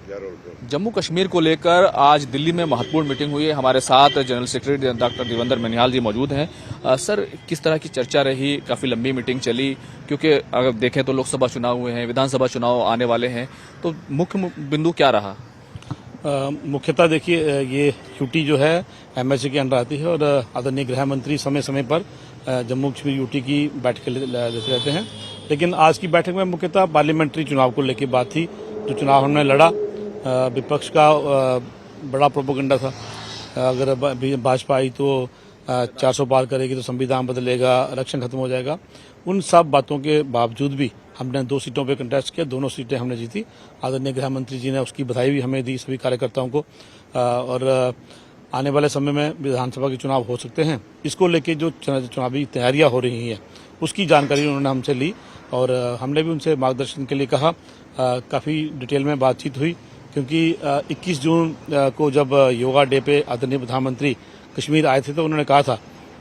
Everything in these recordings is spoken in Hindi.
जम्मू कश्मीर को लेकर आज दिल्ली में महत्वपूर्ण मीटिंग हुई है। हमारे साथ जनरल सेक्रेटरी डॉक्टर देवेंद्र मनिहाल जी मौजूद हैं। सर, किस तरह की चर्चा रही? काफ़ी लंबी मीटिंग चली, क्योंकि अगर देखें तो लोकसभा चुनाव हुए हैं, विधानसभा चुनाव आने वाले हैं, तो मुख्य बिंदु क्या रहा? मुख्यतः देखिए, ये यूटी जो है एमएचए के अंडर आती है और आदरणीय गृह मंत्री समय समय पर जम्मू कश्मीर यूटी की बैठकें लेते रहते हैं। लेकिन आज की बैठक में मुख्यतः पार्लियामेंट्री चुनाव को लेकर बात थी। जो चुनाव हमने लड़ा, विपक्ष का बड़ा प्रोपेगेंडा था। अगर भाजपा आई तो 400 पार करेगी तो संविधान बदलेगा, आरक्षण खत्म हो जाएगा। उन सब बातों के बावजूद भी हमने 2 सीटों पे कंटेस्ट किया, दोनों सीटें हमने जीती। आदरणीय गृह मंत्री जी ने उसकी बधाई भी हमें दी, सभी कार्यकर्ताओं को। और आने वाले समय में विधानसभा के चुनाव हो सकते हैं, इसको लेके जो चुनावी तैयारियां हो रही हैं उसकी जानकारी उन्होंने हमसे ली और हमने भी उनसे मार्गदर्शन के लिए कहा। काफ़ी डिटेल में बातचीत हुई, क्योंकि 21 जून को जब योगा डे पे आदरणीय प्रधानमंत्री कश्मीर आए थे तो उन्होंने कहा था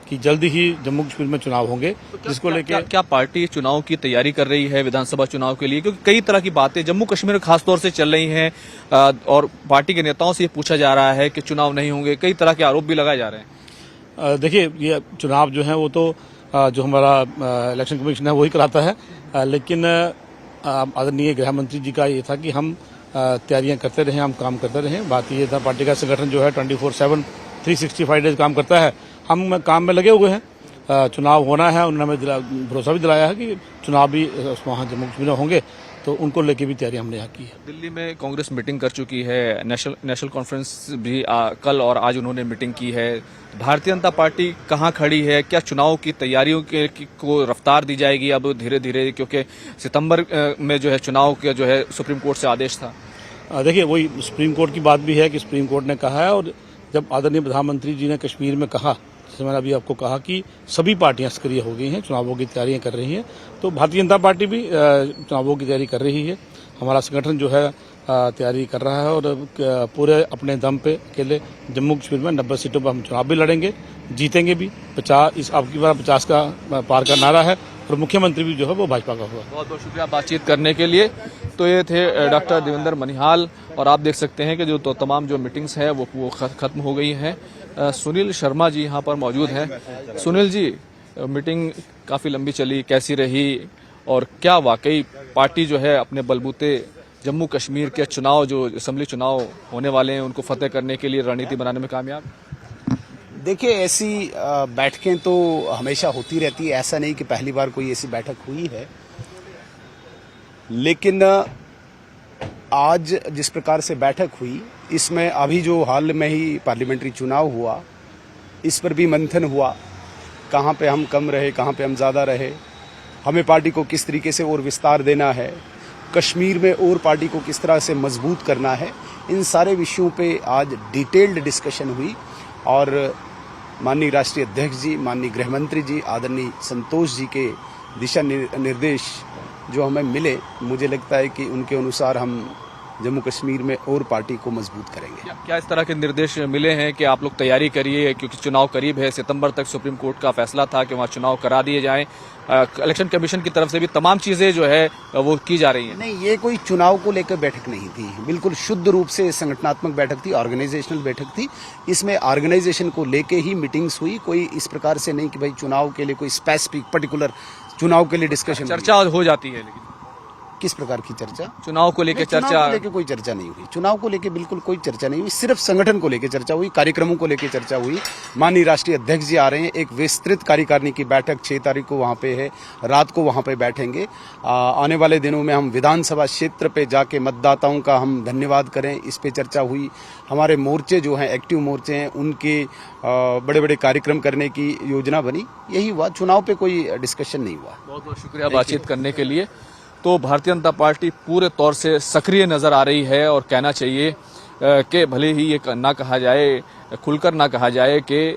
कि जल्दी ही जम्मू कश्मीर में चुनाव होंगे, जिसको लेकर क्या पार्टी चुनाव की तैयारी कर रही है विधानसभा चुनाव के लिए? क्योंकि कई तरह की बातें जम्मू कश्मीर में खासतौर से चल रही हैं और पार्टी के नेताओं से ये पूछा जा रहा है कि चुनाव नहीं होंगे, कई तरह के आरोप भी लगाए जा रहे हैं। देखिए, ये चुनाव जो है वो तो जो हमारा इलेक्शन कमीशन है वही कराता है, लेकिन आदरणीय गृह मंत्री जी का ये था कि हम तैयारियां करते रहें, हम काम करते रहें। बात ये था, पार्टी का संगठन जो है 24/7 365 डेज काम करता है, हम काम में लगे हुए हैं। चुनाव होना है, उन्होंने हमें भरोसा भी दिलाया है कि चुनाव भी वहाँ जम्मू कश्मीर में होंगे, तो उनको लेके भी तैयारी हमने यहाँ की है। दिल्ली में कांग्रेस मीटिंग कर चुकी है, नेशनल कॉन्फ्रेंस भी कल और आज उन्होंने मीटिंग की है। भारतीय जनता पार्टी कहाँ खड़ी है? क्या चुनाव की तैयारियों को रफ्तार दी जाएगी अब धीरे धीरे, क्योंकि सितंबर में जो है चुनाव का जो है सुप्रीम कोर्ट से आदेश था? देखिए, वही सुप्रीम कोर्ट की बात भी है कि सुप्रीम कोर्ट ने कहा है, और जब आदरणीय प्रधानमंत्री जी ने कश्मीर में कहा, जैसे मैंने अभी आपको कहा कि सभी पार्टियां सक्रिय हो गई हैं, चुनावों की तैयारियां कर रही हैं, तो भारतीय जनता पार्टी भी चुनावों की तैयारी कर रही है। हमारा संगठन जो है तैयारी कर रहा है और पूरे अपने दम पे अकेले जम्मू कश्मीर में 90 सीटों पर हम चुनाव भी लड़ेंगे, जीतेंगे भी। 50 इस आपकी बार 50 का पार का नारा है और मुख्यमंत्री भी जो है वो भाजपा का हुआ। बहुत बहुत शुक्रिया बातचीत करने के लिए। तो ये थे डॉक्टर देवेंद्र मनिहाल, और आप देख सकते हैं कि जो तमाम जो मीटिंग्स है वो खत्म हो गई हैं। सुनील शर्मा जी यहाँ पर मौजूद हैं। सुनील जी, मीटिंग काफ़ी लंबी चली, कैसी रही और क्या वाकई पार्टी जो है अपने बलबूते जम्मू कश्मीर के चुनाव, जो असेंबली चुनाव होने वाले हैं, उनको फतेह करने के लिए रणनीति बनाने में कामयाब? देखिए, ऐसी बैठकें तो हमेशा होती रहती है, ऐसा नहीं कि पहली बार कोई ऐसी बैठक हुई है। लेकिन आज जिस प्रकार से बैठक हुई, इसमें अभी जो हाल में ही पार्लियामेंट्री चुनाव हुआ, इस पर भी मंथन हुआ, कहाँ पे हम कम रहे, कहाँ पे हम ज़्यादा रहे, हमें पार्टी को किस तरीके से और विस्तार देना है, कश्मीर में और पार्टी को किस तरह से मजबूत करना है, इन सारे विषयों पे आज डिटेल्ड डिस्कशन हुई। और माननीय राष्ट्रीय अध्यक्ष जी, माननीय गृह मंत्री जी, आदरणीय संतोष जी के दिशा निर्देश जो हमें मिले, मुझे लगता है कि उनके अनुसार हम जम्मू कश्मीर में और पार्टी को मजबूत करेंगे। क्या इस तरह के निर्देश मिले हैं कि आप लोग तैयारी करिए, क्योंकि चुनाव करीब है, सितंबर तक सुप्रीम कोर्ट का फैसला था कि वहाँ चुनाव करा दिए जाएं, इलेक्शन कमीशन की तरफ से भी तमाम चीजें जो है वो की जा रही हैं? नहीं, ये कोई चुनाव को लेकर बैठक नहीं थी, बिल्कुल शुद्ध रूप से संगठनात्मक बैठक थी, ऑर्गेनाइजेशनल बैठक थी। इसमें ऑर्गेनाइजेशन को लेके ही मीटिंग्स हुई, कोई इस प्रकार से नहीं कि भाई चुनाव के लिए कोई स्पेसिफिक पर्टिकुलर चुनाव के लिए डिस्कशन। चर्चा हो जाती है, लेकिन किस प्रकार की चर्चा? चुनाव को लेकर चर्चा? चुनाव को लेकर कोई चर्चा नहीं हुई, चुनाव को लेकर बिल्कुल कोई चर्चा नहीं हुई, सिर्फ संगठन को लेकर चर्चा हुई, कार्यक्रमों को लेकर चर्चा हुई। माननीय राष्ट्रीय अध्यक्ष जी आ रहे हैं, एक विस्तृत कार्यकारिणी की बैठक 6 तारीख को वहाँ पे है, रात को वहाँ पे बैठेंगे। आने वाले दिनों में हम विधानसभा क्षेत्र पे जाके मतदाताओं का हम धन्यवाद करें, इस पे चर्चा हुई। हमारे मोर्चे जो हैं, एक्टिव मोर्चे हैं, उनके बड़े बड़े कार्यक्रम करने की योजना बनी, यही हुआ। चुनाव पे कोई डिस्कशन नहीं हुआ। बहुत बहुत शुक्रिया बातचीत करने के लिए। तो भारतीय जनता पार्टी पूरे तौर से सक्रिय नजर आ रही है, और कहना चाहिए कि भले ही ये ना कहा जाए, खुलकर ना कहा जाए कि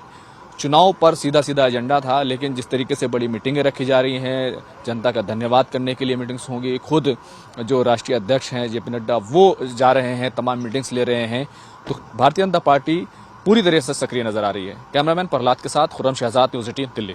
चुनाव पर सीधा सीधा एजेंडा था, लेकिन जिस तरीके से बड़ी मीटिंगें रखी जा रही हैं, जनता का धन्यवाद करने के लिए मीटिंग्स होंगी, खुद जो राष्ट्रीय अध्यक्ष हैं जेपी नड्डा वो जा रहे हैं, तमाम मीटिंग्स ले रहे हैं, तो भारतीय जनता पार्टी पूरी तरह से सक्रिय नजर आ रही है। कैमरामैन प्रहलाद के साथ खुर्रम शहजाद, न्यूज़ 18 दिल्ली।